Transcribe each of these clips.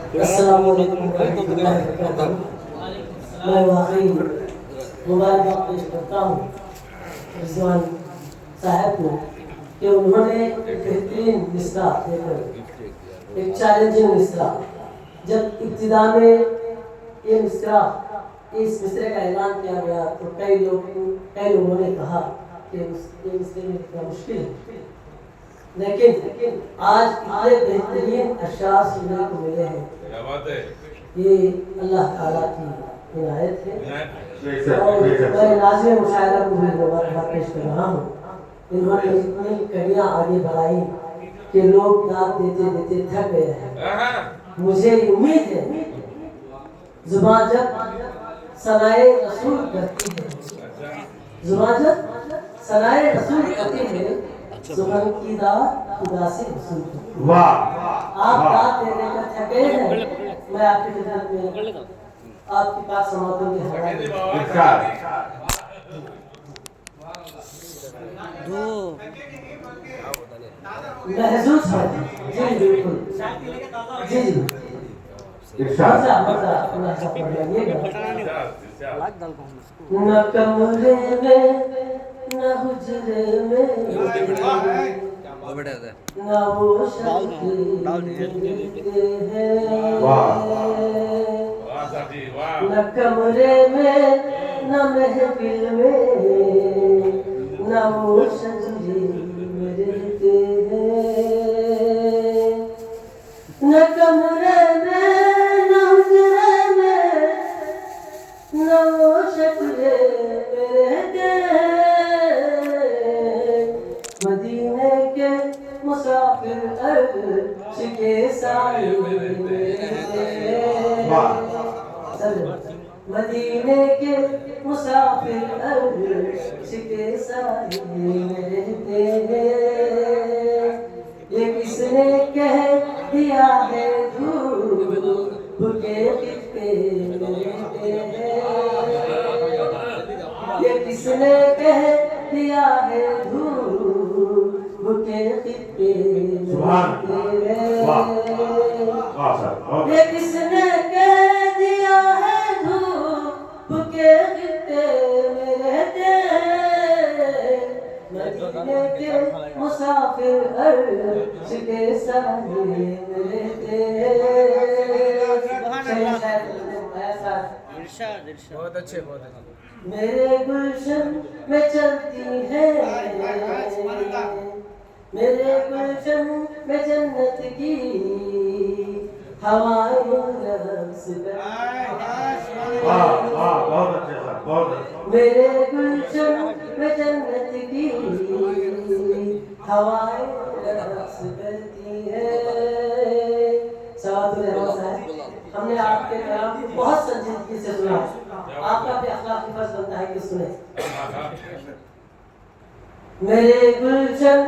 अस्सलाम वालेकुम रहमतुल्लाहि व बरकातहू। मैं वाकई मुबारक पेश करता हूँ रिजवान साहब को कि उन्होंने एक बेहतरीन मिसरा देकर एक चैलेंजिंग मिसरा, जब इब्तिदा में ये मिसरा इस मिसरे का ऐलान किया गया तो कई लोगों ने कहा कि ये मिसरे में इतना मुश्किल है, लेकिन आज इतने बेहतरीन अशार सुनने को मिले हैं। ये अल्लाह ताला की इनायत है और मैं नाज़िर मुशायरा को भी मुबारकबाद पेश कर रहा हूँ। इन्होंने इतनी कड़ियाँ आगे बढ़ाई कि लोग दाद देते देते थक गए हैं। मुझे उम्मीद है जुबान जब सनाए रसूल करती है, जुबान जब सनाए रसूल करती है, सुबह की दात खुदा से वसूल करती है। वाह, आप दाद देने का थके हैं, मैं आपकी खिदमत में आपके पास समातों की महसूस है। जी बिल्कुल, जी जी न कमरे में न हुजरे में न वो न कमरे में न महफिल में न वो शजरे मिलते हैं। न कमरे में न हुजरे में न वो शजरे मिलते हैं। मदीने के मुसाफिर अर्श के साए मिलते हैं। मदीने के मुसाफिर अर्श के साए मिलते हैं। ये किसने कह दिया है धूप के खित्ते मिलते हैं। ये किसने कह दिया है धूप के खित्ते मिलते हैं। ये किसने कह दिया है धूप के खित्ते मिलते हैं। मदीने के मुसाफिर अर्श के साए मिलते हैं। बहुत अच्छे, बहुत अच्छे। मेरे गुलशन में चलती है, मेरे गुलशन में जन्नत की हवाएं रक्स मेरे गुलशन में जन्नत की हवाएं रक्स करती है। सवातुल रहमान साहब, हमने आपके कलाम को बहुत संजीदगी से सुना, आपका भी अखलाकी फर्ज बनता है कि सुने। मेरे गुलशन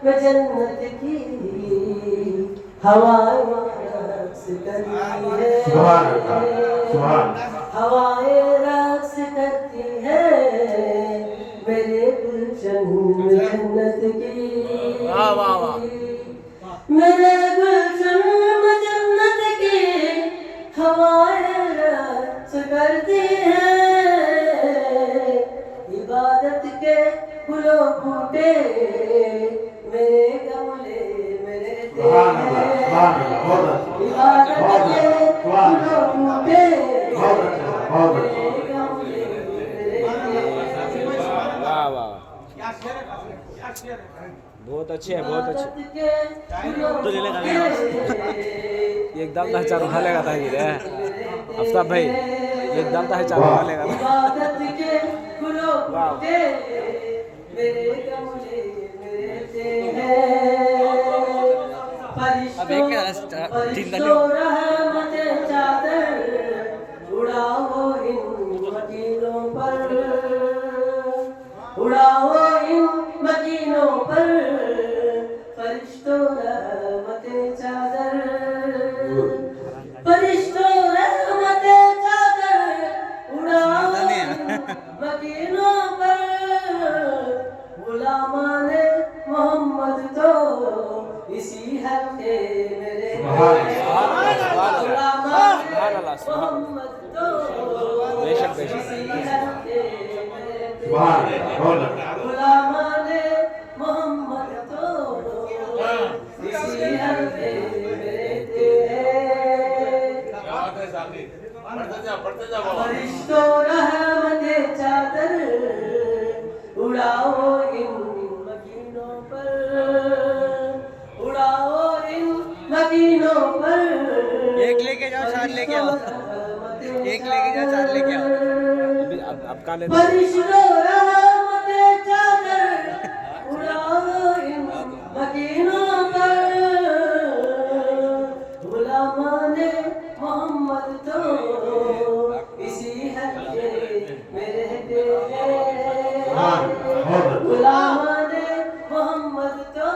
में जन्नत की हवाएं रक्स करती है, हवाएं रक्स करती है। मेरे गुलशन में जन्नत की, मेरे गुलशन में जन्नत की हवाएं रक्स करती है। इबादत के फूलों बूटे मेरे गमले मेरे हैं। इबादत के फूलों बूटे मेरे गमले मेरे हैं। बहुत अच्छे है, बहुत अच्छे। तो ले लेगा एकदम चार उठा लेगा था गिरे आफ्ताब भाई, एकदम चार उठा लेगा था। अब एक उड़ाओ इन मकीनों पर, उड़ाओ इन मकीनों पर फरिश्तों रहमते चादर, फरिश्तों रहमते चादर उड़ाओ मकीनों पर। गुलामाने मोहम्मद तो इसी हफ्ते मेरे मोहम्मद तो बेशक बेशक गुलामाने मोहम्मद तो इसी हर पे रहते हैं फरिश्तों रहमते चादर उड़ाओ इन मकीनों पर उड़ाओ इन मकीनों पर एक लेके जाओ चार लेके आओ एक लेके जाओ चार लेके आओ अभी अब का ले फरिश्तों रहमते चादर उड़ाओ इन मकीनों पर गुलामाने मोहम्मद तो इसी हल्के में रहते हैं गुलामाने मोहम्मद तो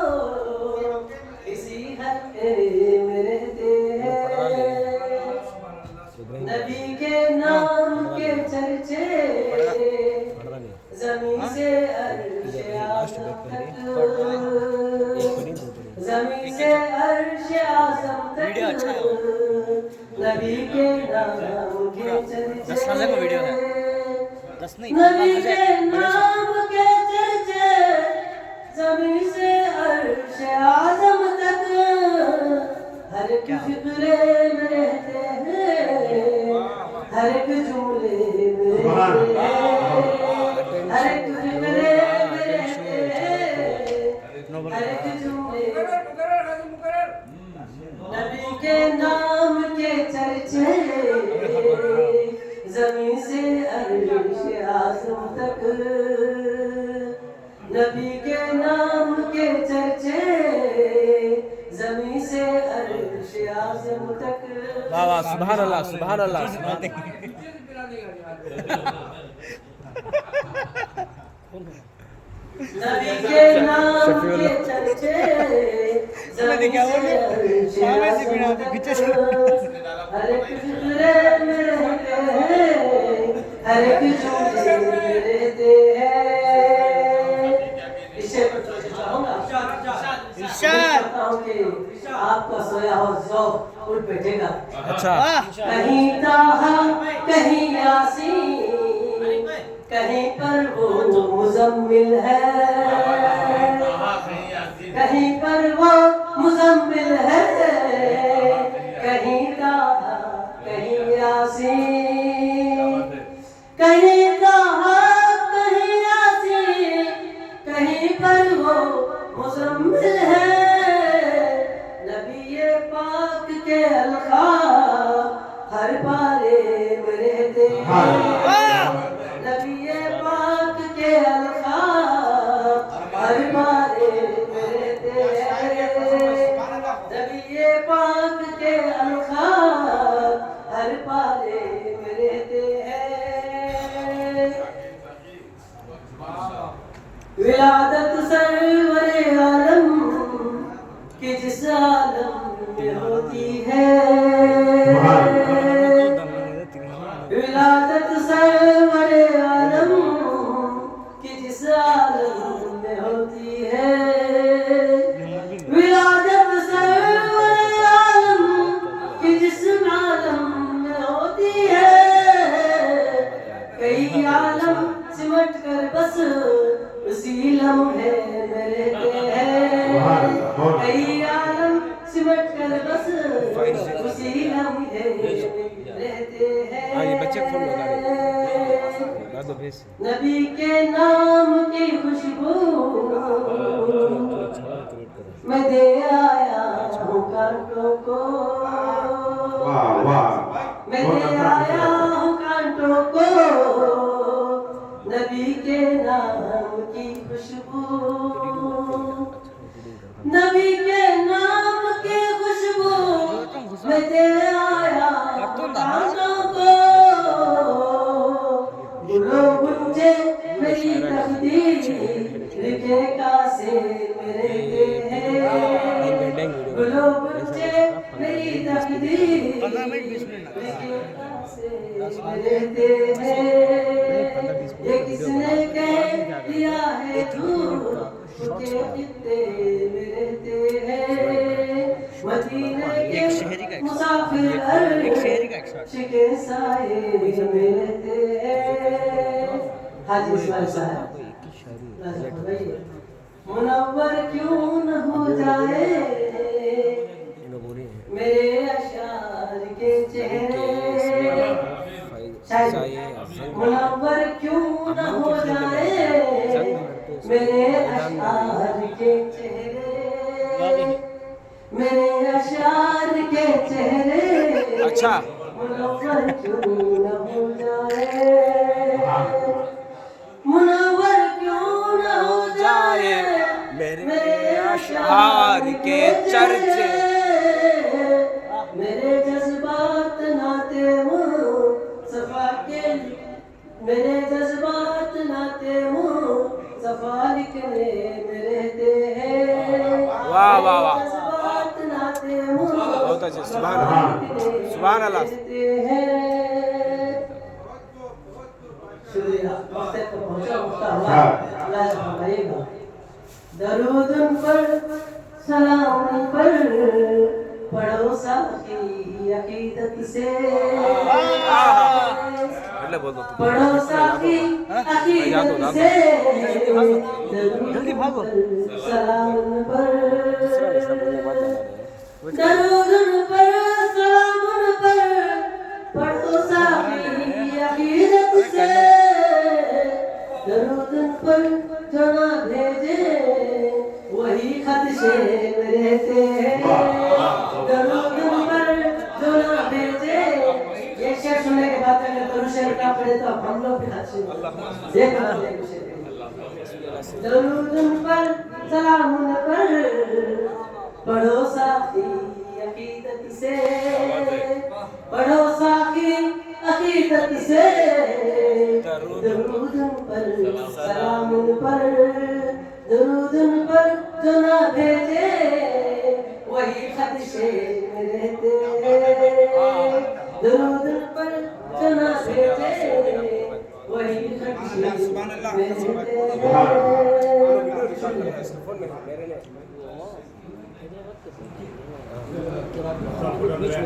इसी हल्के में रहते हैं नबी के नाम के चर्चे जमीन से अर्श आज़म तक जमीन से अर्श आज़म तक नबी के नाम के चर्चे 10 साल का वीडियो है 10 नहीं नबी के नाम के चर्चे जमीन से अर्श आज़म तक हर एक फिक्रे में रहते हैं हर एक जुमले में रहते हैं हर एक फिक्रे में रहते हैं हर एक जुमले नबी के नाम के चर्चे जमीन से अर्श आज़म तक नबी के नाम के चर्चे जमीन से अर्श आज़म तक वाह वाह सुभान अल्लाह सुभान अल्लाह नबी के नाम के चर्चे जमीन से अर्श आज़म तक हर एक फिक्रे में रहते हैं हर एक जुमले में रहते हैं इसे चाहूंगा इरशाद आपका सोया हो ज़ौक़ उठ बैठेगा अच्छा कहीं ताहा कहीं यासीन कहीं पर वो मुज़म्मिल है कहीं पर वो मुज़म्मिल है कहीं ताहा कहीं यासीन कहीं ताहा कहीं यासीन कहीं पर वो मुज़म्मिल है नबी पाक के अल्खाब हर पारे में रहते हैं नबी पाक के अल्खाब हर पारे में रहते हैं नबी पाक के अल्खाब हर पारे में रहते हैं विलादत सरवरे आलम कि जिस आलम में होती है विलादत सरवरे आलम कि जिस आलम में होती है विलादत सरवरे आलम कि जिस आलम में होती है कई आलम सिमट कर बस उसी लम्हे में रहते हैं कई आलम सिमट कर बस उसी लम्हे में रहते हाँ ये बच्चे हैं फोन लगा दो भेज नबी के नाम की खुशबू मैं दे आया हूँ कांटों को मैं दे आया हूँ कांटों को नबी के नाम की खुशबू नबी के नाम की खुशबू मैं दे आया कांटों को गुलो गुंजे मेरी तकदीर लिखे कासे मेरे दे हैं गुलो गुंजे मेरी तकदीर लिखे कासे मेरे दे हैं ये किसने कह दिया है तू के कितने में रहते हैं मदीने एक शहरी का एक मुसाफिर एक शहरी का एक शॉट शिके साए मिलते हैं। हाजी इस्माइल साहब मुनव्वर क्यों न हो जाए मेरे अशार के चेहरे, मुनव्वर क्यों न हो जाए मेरे अशार के चेहरे, मेरे अशार के चेहरे अच्छा मुनव्वर क्यों न हो जाए, मुनव्वर क्यों न हो जाए मेरे अशआर के चर्चे, मेरे जज्बात नाते मुस्तफा के, मेरे जज्बात नाते मुस्तफा लिखने में रहते हैं। वाह वाह वाह, जज्बात नाते बहुत अच्छे, सुभान अल्लाह, सुभान अल्लाह। शुक्रिया, वक्त पर पहुंचा उसका अल्लाह से फरमाइएगा। दरूद पर सलाम पर पढ़ो साकी अकीदत से, એટલે બોલ દો पढ़ो साकी अकीदत से, जल्दी भागो। सलाम पर બોલने बात जाना रे दरूद पर सलाम पर पढ़ो साकी अकीदत से, दरूद पर जो ना भेजे वही खत शेर रहते हैं। दरूद पर जो ना भेजे, ये शेर सुनने के बाद अगर दरूद शरीफ का पढ़े तो हम लोग भी खत शेर दरूद पर सलाम पर पढ़ो साकी अकीदत से, पढ़ो साकी अकीदत से, दरूद पर सलाम पर, दरूद पर जो ना भेजे वही खत शेर में रहते हैं। दरूद पर जो ना भेजे वही खत शेर में रहते हैं।